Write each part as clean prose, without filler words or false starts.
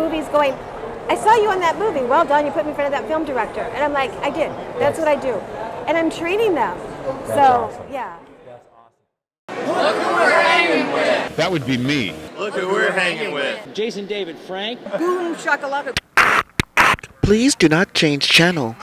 movies going, I saw you on that movie. Well done, you put me in front of that film director. And I'm like, I did. That's what I do. And I'm training them. That's awesome. Yeah. That's awesome. Look who we're hanging with. That would be me. Look who we're hanging with. Jason David Frank. Boom shakalaka. Please do not change channel.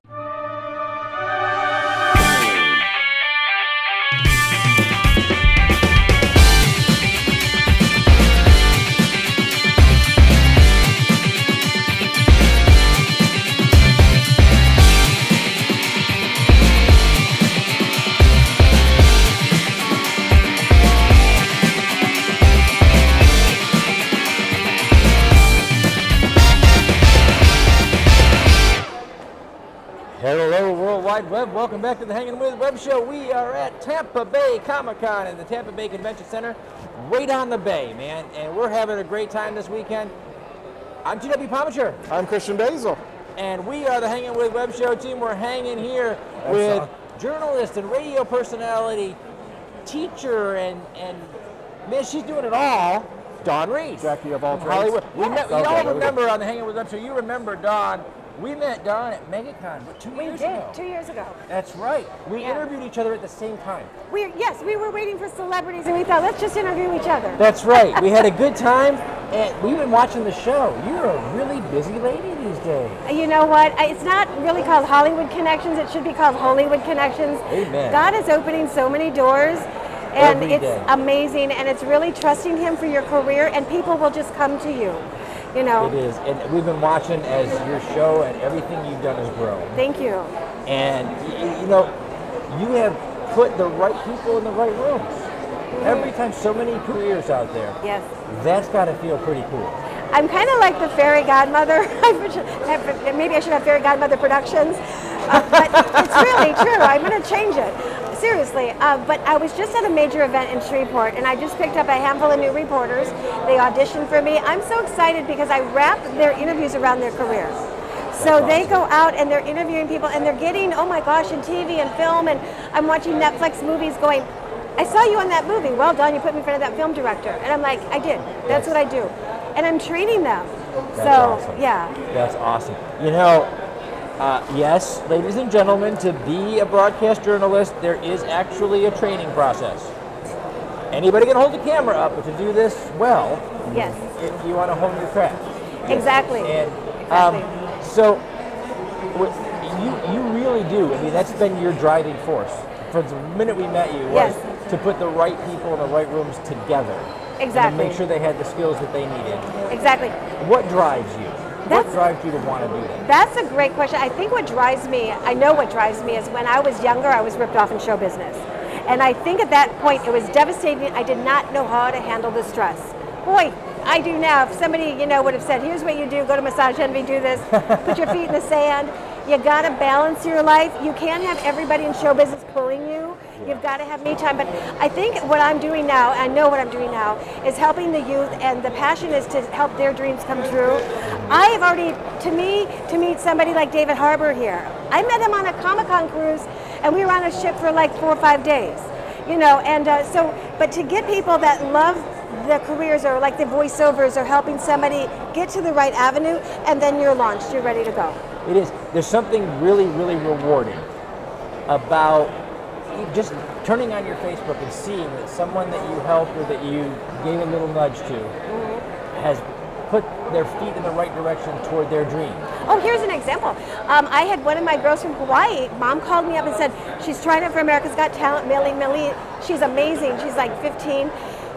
Hello, World Wide Web. Welcome back to the Hangin' With Web Show. We are at Tampa Bay Comic-Con in the Tampa Bay Convention Center, right on the bay, man. And we're having a great time this weekend. I'm TW Pomichter. I'm Christian Basel. And we are the Hangin' With Web Show team. We're hanging here with journalist and radio personality, teacher, and man, she's doing it all, Dawn Reese. Jackie of all trades. Hollywood. We all remember on the Hangin' With Web Show, you remember Dawn. We met Dawn at MegaCon, but 2 years ago. 2 years ago. That's right. We interviewed each other at the same time. Yes, we were waiting for celebrities, and we thought, let's just interview each other. That's right. We had a good time, and we've been watching the show. You're a really busy lady these days. You know what? It's not really called Hollywood Connections. It should be called Hollywood Connections. Amen. God is opening so many doors, and Every it's day. amazing, and it's really trusting Him for your career, and people will just come to you. You know. It is, and we've been watching as your show and everything you've done has grown. Thank you. And you know, you have put the right people in the right rooms. Every time, so many careers out there. Yes. That's got to feel pretty cool. I'm kind of like the fairy godmother. Maybe I should have fairy godmother productions, but it's really true. I'm going to change it. Seriously, but I was just at a major event in Shreveport, and I just picked up a handful of new reporters. They auditioned for me. I'm so excited because I wrap their interviews around their careers. So they go out and they're interviewing people, and they're getting, oh my gosh, in TV and film, and I'm watching Netflix movies going, I saw you on that movie. Well done, you put me in front of that film director. And I'm like, I did. That's what I do. And I'm training them. That's awesome. Yeah. That's awesome. You know, yes, ladies and gentlemen, to be a broadcast journalist, there is actually a training process. Anybody can hold the camera up, but to do this well, yes, you want to hone your craft. Exactly. And so, you really do. I mean, that's been your driving force from the minute we met you. Was to put the right people in the right rooms together. Exactly. And to make sure they had the skills that they needed. Exactly. What drives you? What drives you to want to do that? That's a great question. I think what drives me, I know what drives me is when I was younger, I was ripped off in show business. And I think at that point, it was devastating. I did not know how to handle the stress. Boy, I do now. If somebody, you know, would have said, here's what you do, go to Massage Envy, do this, put your feet in the sand. You got to balance your life. You can't have everybody in show business pulling you. You've got to have me time. But I think what I'm doing now, I know what I'm doing now, is helping the youth, and the passion is to help their dreams come true. I have already, to meet somebody like David Harbour here. I met him on a Comic-Con cruise, and we were on a ship for like 4 or 5 days. You know, and but to get people that love the careers, or like the voiceovers, or helping somebody get to the right avenue, and then you're launched, you're ready to go. It is. There's something really, really rewarding about just turning on your Facebook and seeing that someone that you helped or that you gave a little nudge to has put their feet in the right direction toward their dream. Oh, here's an example. I had one of my girls from Hawaii. Mom called me up and said she's trying out for America's Got Talent. Millie, she's amazing. She's like 15.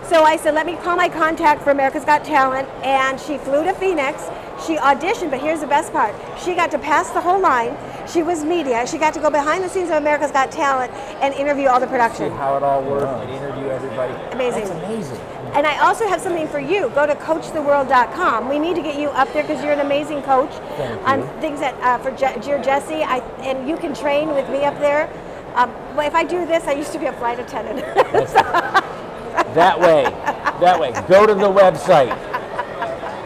So I said, let me call my contact for America's Got Talent, and she flew to Phoenix. She auditioned, but here's the best part. She got to pass the whole line. She was media. She got to go behind the scenes of America's Got Talent and interview all the production. See how it all worked and interview everybody. Amazing. That's amazing. And I also have something for you. Go to coachtheworld.com. We need to get you up there because you're an amazing coach. On things that for Dear Jesse, and you can train with me up there. If I do this, I used to be a flight attendant. That way. Go to the website.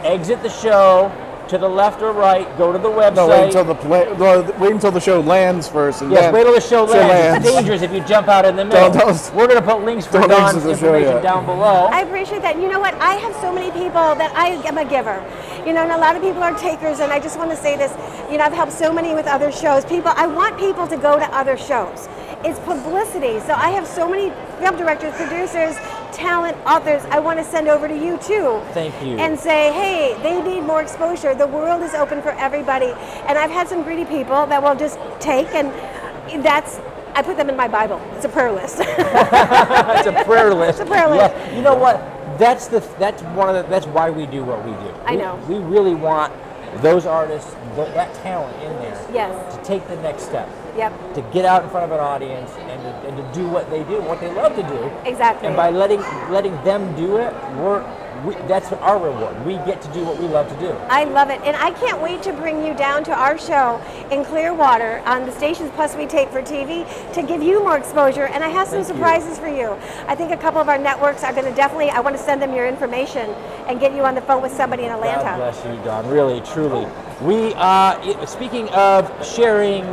Exit the show. to the left or right, go to the website. No, wait until the show lands first. And yes, wait till the show lands. It's dangerous if you jump out in the middle. We're going to put links for Dawn's information down below. I appreciate that. You know what? I have so many people that I am a giver. You know, and a lot of people are takers, and I just want to say this. You know, I've helped so many with other shows. I want people to go to other shows. It's publicity. So I have so many film directors, producers, talent, authors I want to send over to you too. Thank you. And say, hey, they need more exposure. The world is open for everybody. And I've had some greedy people that will just take, and I put them in my Bible. It's a prayer list. It's a prayer list. It's a prayer list. Yeah. You know what? That's why we do what we do. I know. We really want those artists, that talent in there, yes, to take the next step. Yep. To get out in front of an audience and to do what they do, what they love to do. Exactly. And by letting them do it, that's our reward. We get to do what we love to do. I love it. And I can't wait to bring you down to our show in Clearwater on the stations plus we tape for TV to give you more exposure. And I have some surprises for you. I think a couple of our networks are going to definitely, I want to send them your information and get you on the phone with somebody in Atlanta. God bless you, Dawn. Really, truly. We, speaking of sharing,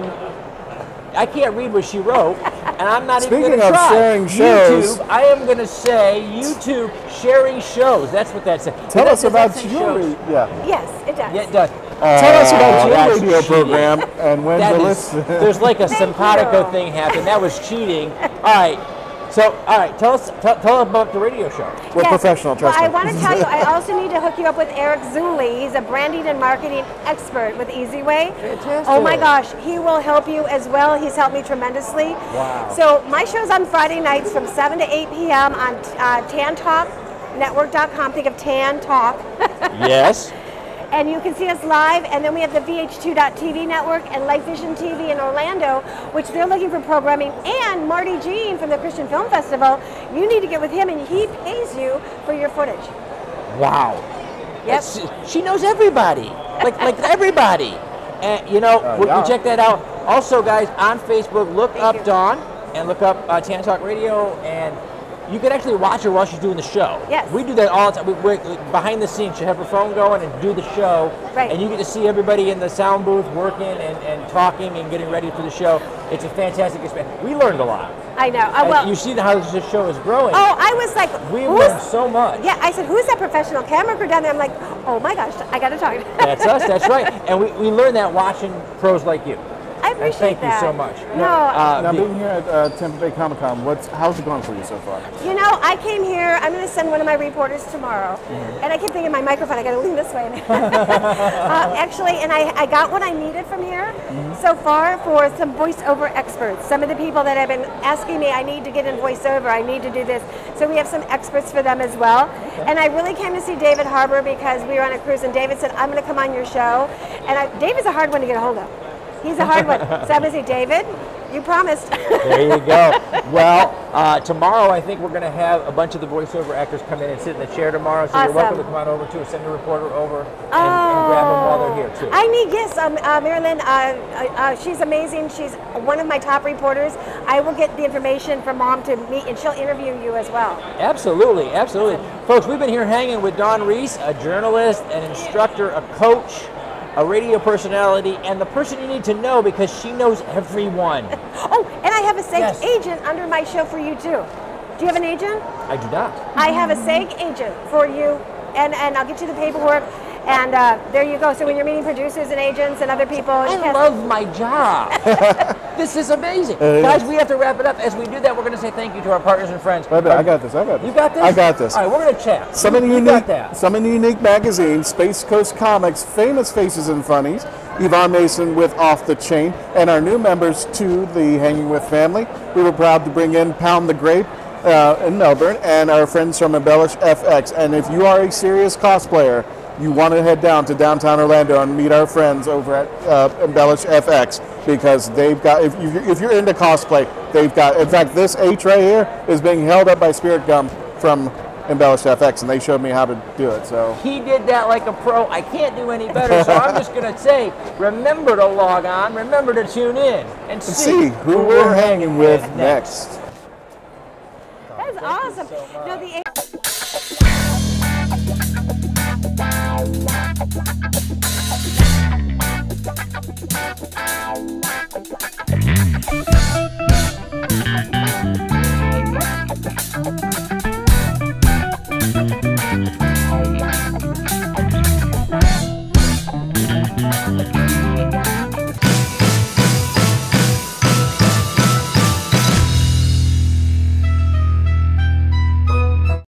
I can't read what she wrote, and I'm not even going to try. Speaking of sharing shows, YouTube, I am going to say YouTube sharing shows. That's what that says. Tell us about your Yes, it does. Yeah, it does. Tell us about your radio program and when to listen. There's like a simpatico thing happened. That was cheating. All right. So, all right, tell us about the radio show. We're professional, trust me. I want to tell you, I also need to hook you up with Eric Zuli. He's a branding and marketing expert with Easy Way. Fantastic. Oh my gosh, he will help you as well. He's helped me tremendously. Wow. So my show's on Friday nights from 7 to 8 p.m. on TanTalkNetwork.com. Think of TanTalk. Yes. And you can see us live, and then we have the VH2.TV network and Light Vision TV in Orlando, which they're looking for programming. And Marty Jean from the Christian Film Festival, you need to get with him, and he pays you for your footage. Wow. Yep. She knows everybody, like everybody. And you know, we check that out. Also, guys, on Facebook, look up Dawn and look up TanTalk Radio, and you can actually watch her while she's doing the show. Yes. We do that all the time. We're behind the scenes. She'll have her phone going and do the show. Right. And you get to see everybody in the sound booth working and talking and getting ready for the show. It's a fantastic experience. We learned a lot. I know. Well, you see how this show is growing. Oh, I was like, we learned so much. Yeah, I said, who's that professional camera crew down there? I'm like, oh my gosh, I got to talk. That's us. That's right. And we learned that watching pros like you. I appreciate that. Thank you so much. Now, being here at Tampa Bay Comic Con, how's it going for you so far? You know, I came here. I'm going to send one of my reporters tomorrow, and I keep thinking my microphone. I got to lean this way. Actually, and I got what I needed from here so far for some voiceover experts. Some of the people that have been asking me, I need to get in voiceover. I need to do this. So we have some experts for them as well. And I really came to see David Harbour because we were on a cruise, and David said, I'm going to come on your show. And David's a hard one to get a hold of. He's a hard one. So I'm going to say, David, you promised. There you go. Well, tomorrow I think we're going to have a bunch of the voiceover actors come in and sit in the chair tomorrow. So you're welcome to come on over too. Send a reporter over and grab them while they're here too. I need yes, Marilyn. She's amazing. She's one of my top reporters. I will get the information from Mom to meet, and she'll interview you as well. Absolutely, absolutely, folks. We've been here hanging with Dawn Reese, a journalist, an instructor, a coach, a radio personality, and the person you need to know because she knows everyone. Oh, and I have a SAG agent under my show for you too. Do you have an agent? I do not. I have a SAG agent for you, and I'll get you the paperwork, and there you go. So when you're meeting producers and agents and other people. I love my job. This is amazing. Guys, we have to wrap it up. As we do that, we're going to say thank you to our partners and friends. I got this. You got this? I got this. All right, we're going to chat. Some of the unique magazines, Space Coast Comics, Famous Faces and Funnies, Yvonne Mason with Off the Chain, and our new members to the Hanging With family. We were proud to bring in Pound the Grape in Melbourne and our friends from Embellish FX. And if you are a serious cosplayer, you want to head down to downtown Orlando and meet our friends over at Embellish FX because they've got, if you're into cosplay, they've got, in fact, this H right here is being held up by Spirit Gum from Embellish FX, and they showed me how to do it. So he did that like a pro. I can't do any better, so I'm just going to say, remember to log on, remember to tune in, and see who we're hanging with next. That's awesome. So no, the